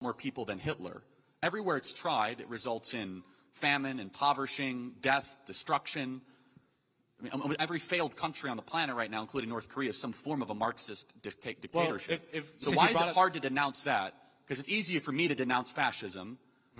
more people than Hitler. Everywhere it's tried, it results in famine, impoverishing, death, destruction. I mean, every failed country on the planet right now, including North Korea, is some form of a Marxist dictatorship. So why is it hard to denounce that? Because it's easier for me to denounce fascism.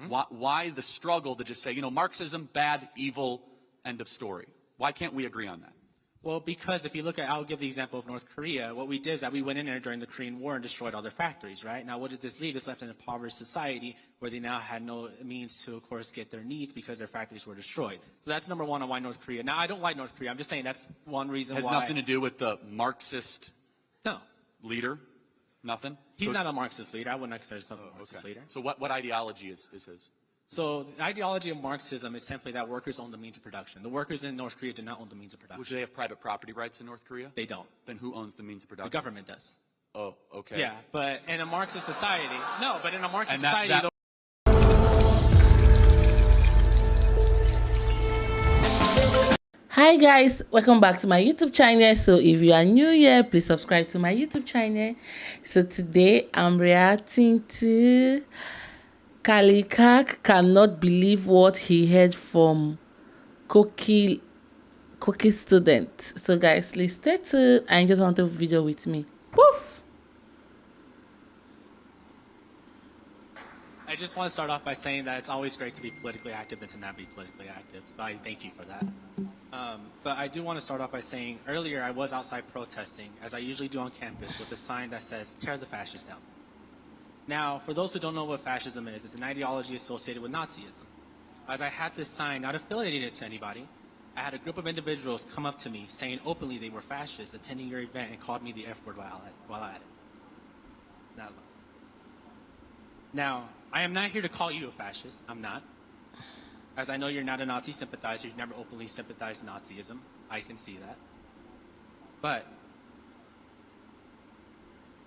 Why the struggle to just say, Marxism, bad, evil, end of story? Why can't we agree on that? Well, because if you look at, I'll give the example of North Korea. What we did is that we went in there during the Korean War and destroyed all their factories, right? Now, what did this leave? This left an impoverished society where they now had no means to, of course, get their needs because their factories were destroyed. So that's number one on why North Korea. Now, I don't like North Korea. I'm just saying that's one reason why. Has nothing to do with the Marxist leader? Nothing? He's not a Marxist leader. I wouldn't consider himself a Marxist leader. So what ideology is his? So the ideology of Marxism is simply that workers own the means of production. The workers in North Korea do not own the means of production. Which they have private property rights in North Korea? They don't. Then who owns the means of production? The government does. Oh, okay. Yeah, but in a Marxist society, society, Hi guys, welcome back to my YouTube channel. So if you are new here, please subscribe to my YouTube channel. So today I'm reacting to Kirk cannot believe what he heard from Cookie student. So guys, please stay tuned and just want to video with me. Poof! I just want to start off by saying that it's always great to be politically active and to not be politically active. So I thank you for that. But I do want to start off by saying earlier I was outside protesting, as I usually do on campus, with a sign that says, "Tear the fascists down." Now, for those who don't know what fascism is, it's an ideology associated with Nazism. As I had this sign, not affiliated to anybody, I had a group of individuals come up to me saying openly they were fascists, attending your event, and called me the F word while at it. It's not allowed. Now, I am not here to call you a fascist. I'm not. As I know you're not a Nazi sympathizer. You've never openly sympathized Nazism. I can see that. But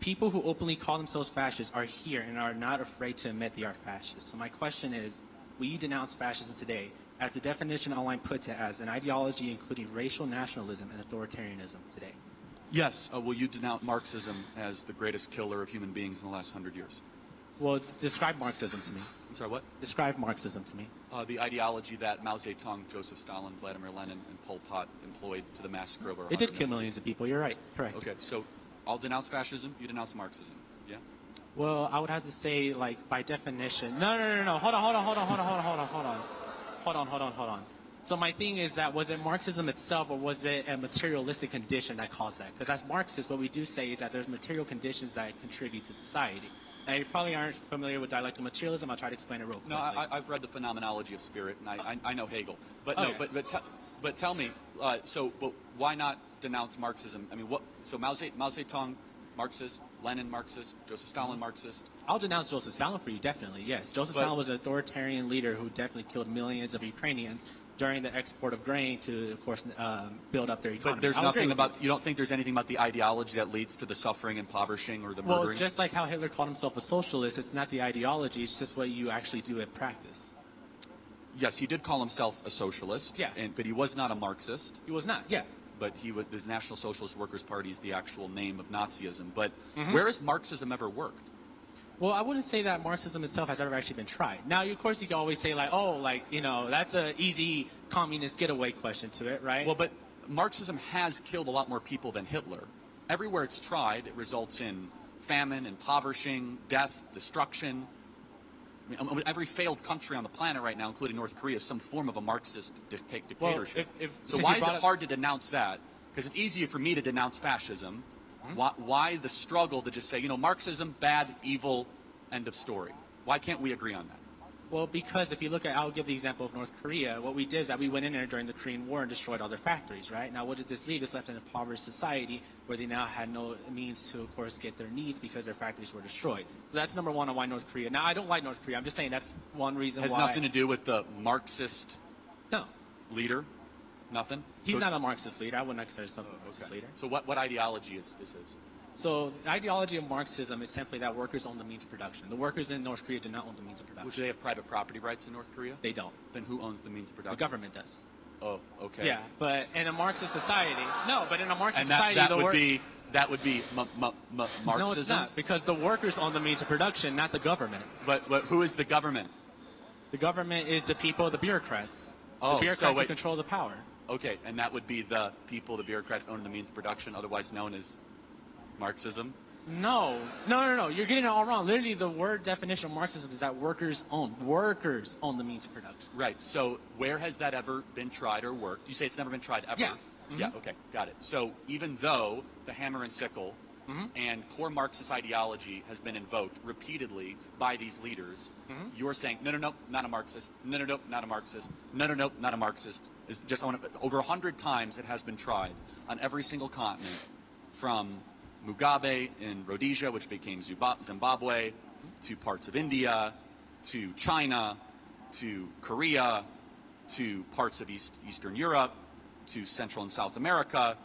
people who openly call themselves fascists are here and are not afraid to admit they are fascists. So my question is, will you denounce fascism today, as the definition online puts it, as an ideology including racial nationalism and authoritarianism today? Yes. Will you denounce Marxism as the greatest killer of human beings in the last 100 years? Well, describe Marxism to me. I'm sorry, what? Describe Marxism to me. The ideology that Mao Zedong, Joseph Stalin, Vladimir Lenin, and Pol Pot employed to the massacre of our It did kill millions of people. You're right. Correct. Okay, so I'll denounce fascism. You denounce Marxism. Yeah. Well, I would have to say, like, by definition. No. Hold on. So my thing is that, was it Marxism itself, or was it a materialistic condition that caused that? Because as Marxists, what we do say is that there's material conditions that contribute to society. Now, you probably aren't familiar with dialectical materialism. I'll try to explain it real quickly. No, I've read the Phenomenology of Spirit, and I know Hegel. But okay. No, but tell me, but why not denounce Marxism? I mean, so Mao Zedong, Marxist, Lenin, Marxist, Joseph Stalin, Marxist? I'll denounce Joseph Stalin for you, definitely, yes. Stalin was an authoritarian leader who definitely killed millions of Ukrainians during the export of grain to, of course, build up their economy. But there's nothing about, you don't think there's anything about the ideology that leads to the suffering, impoverishing, or the murdering? Well, just like how Hitler called himself a socialist, it's not the ideology, it's just what you actually do in practice. Yes, he did call himself a socialist, yeah. But he was not a Marxist. He was not, yeah. But his National Socialist Workers' Party is the actual name of Nazism. But where has Marxism ever worked? Well, I wouldn't say that Marxism itself has ever actually been tried. Now, of course, you can always say, like, oh, like, that's an easy communist getaway question to it, right? Well, but Marxism has killed a lot more people than Hitler. Everywhere it's tried, it results in famine, impoverishing, death, destruction. I mean, every failed country on the planet right now, including North Korea, is some form of a Marxist dictatorship. Well, so why is it hard to denounce that? Because it's easier for me to denounce fascism. Why the struggle to just say, Marxism, bad, evil, end of story? Why can't we agree on that? Well, because if you look at, I'll give the example of North Korea. What we did is that we went in there during the Korean War and destroyed all their factories, right? Now, what did this leave? This left an impoverished society where they now had no means to, of course, get their needs because their factories were destroyed. So that's number one on why North Korea. Now, I don't like North Korea. I'm just saying that's one reason why. Has nothing to do with the Marxist leader? Nothing? He's not a Marxist leader. I wouldn't consider himself a Marxist leader. So what ideology is his? So the ideology of Marxism is simply that workers own the means of production. The workers in North Korea do not own the means of production. Which they have private property rights in North Korea? They don't. Then who owns the means of production? The government does. Oh, okay. Yeah, but in a Marxist society, that would be That would be Marxism? No, it's not, because the workers own the means of production, not the government. But who is the government? The government is the people, the bureaucrats. Oh, the bureaucrats so who control the power. Okay, and that would be the people, the bureaucrats owning the means of production, otherwise known as Marxism? No. You're getting it all wrong. Literally, the word definition of Marxism is that workers own the means of production. Right. So where has that ever been tried or worked? You say it's never been tried ever? Yeah. Mm-hmm. Yeah, okay, got it. So even though the hammer and sickle and core Marxist ideology has been invoked repeatedly by these leaders, you're saying, no, not a Marxist. No, not a Marxist. No, not a Marxist. It's just over 100 times it has been tried on every single continent, from Mugabe in Rhodesia, which became Zimbabwe, to parts of India, to China, to Korea, to parts of Eastern Europe, to Central and South America,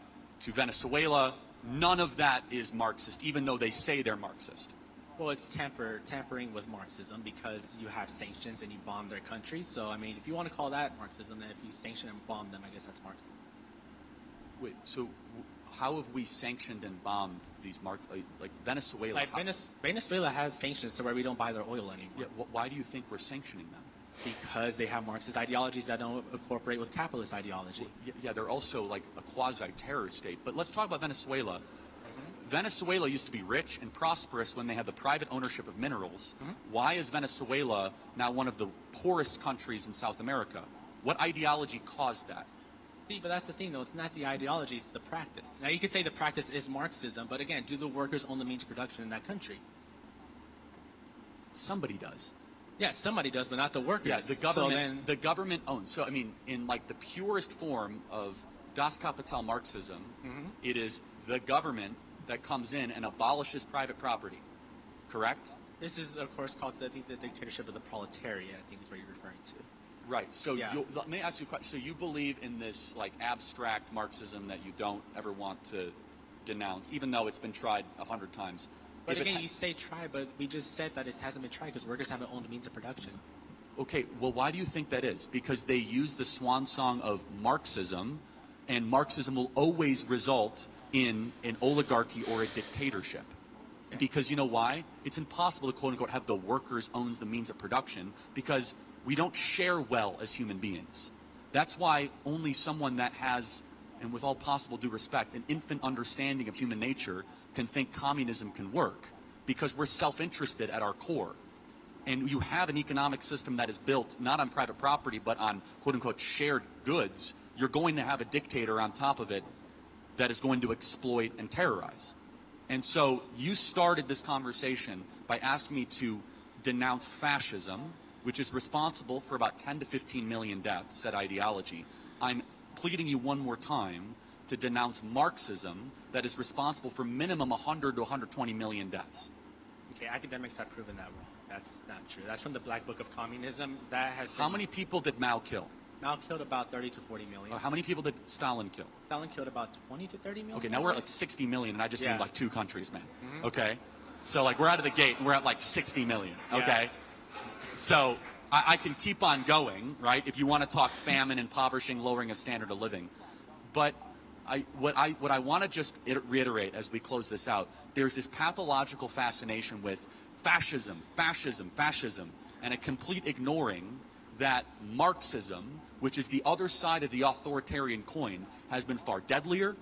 to Venezuela. None of that is Marxist, even though they say they're Marxist. Well, it's tampering with Marxism, because you have sanctions and you bomb their countries. So, I mean, if you want to call that Marxism, then if you sanction and bomb them, I guess that's Marxism. Wait, so how have we sanctioned and bombed these like Venezuela? Like Venezuela has sanctions to where we don't buy their oil anymore. Yeah, why do you think we're sanctioning them? Because they have Marxist ideologies that don't incorporate with capitalist ideology. Yeah, they're also like a quasi-terror state. But let's talk about Venezuela. Venezuela used to be rich and prosperous when they had the private ownership of minerals. Why is Venezuela now one of the poorest countries in South America? What ideology caused that? See, but that's the thing, though. It's not the ideology, it's the practice. Now, you could say the practice is Marxism, but again, do the workers own the means of production in that country? Somebody does. Yes, somebody does, but not the workers. Yeah, the government owns. So, I mean, in like the purest form of Das Kapital Marxism, it is the government that comes in and abolishes private property. Correct? This is, of course, called the dictatorship of the proletariat, I think is what you're referring to. Right. So yeah. Let me ask you a question. So you believe in this like abstract Marxism that you don't ever want to denounce, even though it's been tried 100 times. But again, you say try, but we just said that it hasn't been tried because workers haven't owned the means of production. Okay. Well, why do you think that is? Because they use the swan song of Marxism, and Marxism will always result in an oligarchy or a dictatorship. Yeah. Because you know why? It's impossible to, quote unquote, have the workers owns the means of production, because we don't share well as human beings. That's why only someone that has, and with all possible due respect, an infant understanding of human nature can think communism can work, because we're self-interested at our core. And you have an economic system that is built not on private property, but on, quote unquote, shared goods. You're going to have a dictator on top of it that is going to exploit and terrorize. And so you started this conversation by asking me to denounce fascism, which is responsible for about 10 to 15 million deaths, said ideology. I'm pleading you one more time to denounce Marxism, that is responsible for minimum 100 to 120 million deaths. Okay, academics have proven that wrong. That's not true. That's from the Black Book of Communism. That has How many people did Mao kill? Mao killed about 30 to 40 million. How many people did Stalin kill? Stalin killed about 20 to 30 million. Okay, now we're at like 60 million, and I just named like 2 countries, man. Okay? So like we're out of the gate, and we're at like 60 million, okay? Yeah. So I can keep on going, right, if you want to talk famine, impoverishing, lowering of standard of living. But what I want to just reiterate as we close this out, there's this pathological fascination with fascism, and a complete ignoring that Marxism, which is the other side of the authoritarian coin, has been far deadlier,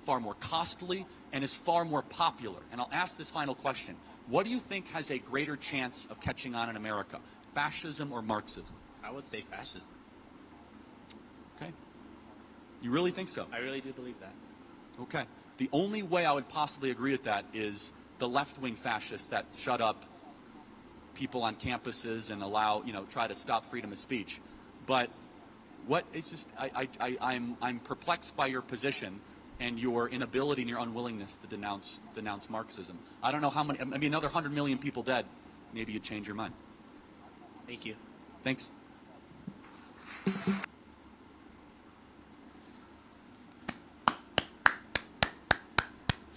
far more costly, and is far more popular. And I'll ask this final question. What do you think has a greater chance of catching on in America, fascism or Marxism? I would say fascism. Okay. You really think so? I really do believe that. Okay. The only way I would possibly agree with that is the left-wing fascists that shut up people on campuses and allow, try to stop freedom of speech. But it's just, I'm perplexed by your position and your inability and your unwillingness to denounce Marxism. I don't know how many, maybe another 100 million people dead, maybe you'd change your mind. Thank you. Thanks.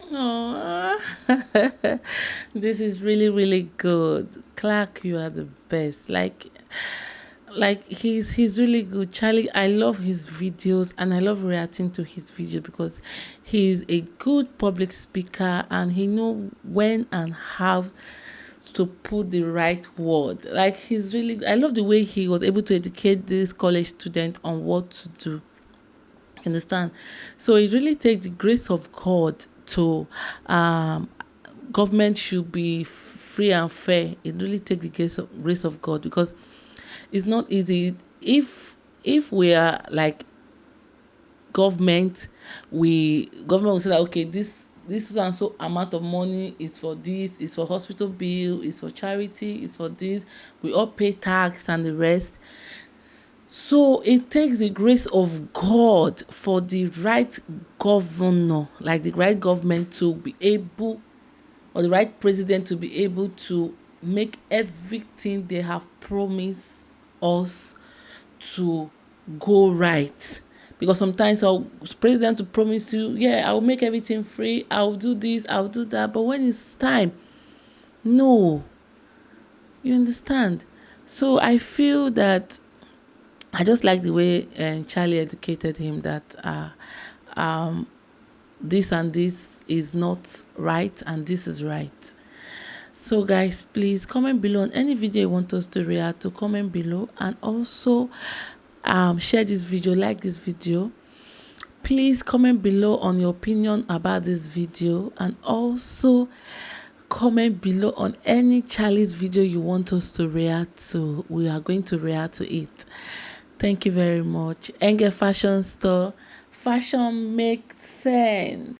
Oh, this is really, really good. Clark, you are the best. Like, like he's really good. Charlie, I love his videos and I love reacting to his video because he's a good public speaker and he know when and how to put the right word. Like he's really, I love the way he was able to educate this college student on what to do. Understand? So it really takes the grace of God to government should be free and fair. It really takes the grace of God because it's not easy. If we are like government, government will say that okay, this so and so amount of money is for this, is for hospital bill, is for charity, is for this. We all pay tax and the rest. So it takes the grace of God for the right governor, like the right government to be able, or the right president to be able to make everything they have promised us to go right. Because sometimes our president will promise you, yeah, I'll make everything free, I'll do this, I'll do that, but when it's time, no. You understand? So I feel that I just like the way Charlie educated him that this and this is not right and this is right. So guys, please comment below on any video you want us to react to. Comment below and also share this video, like this video. Please comment below on your opinion about this video and also comment below on any Charlie's video you want us to react to. We are going to react to it. Thank you very much. Ngal Fashion Store. Fashion makes sense.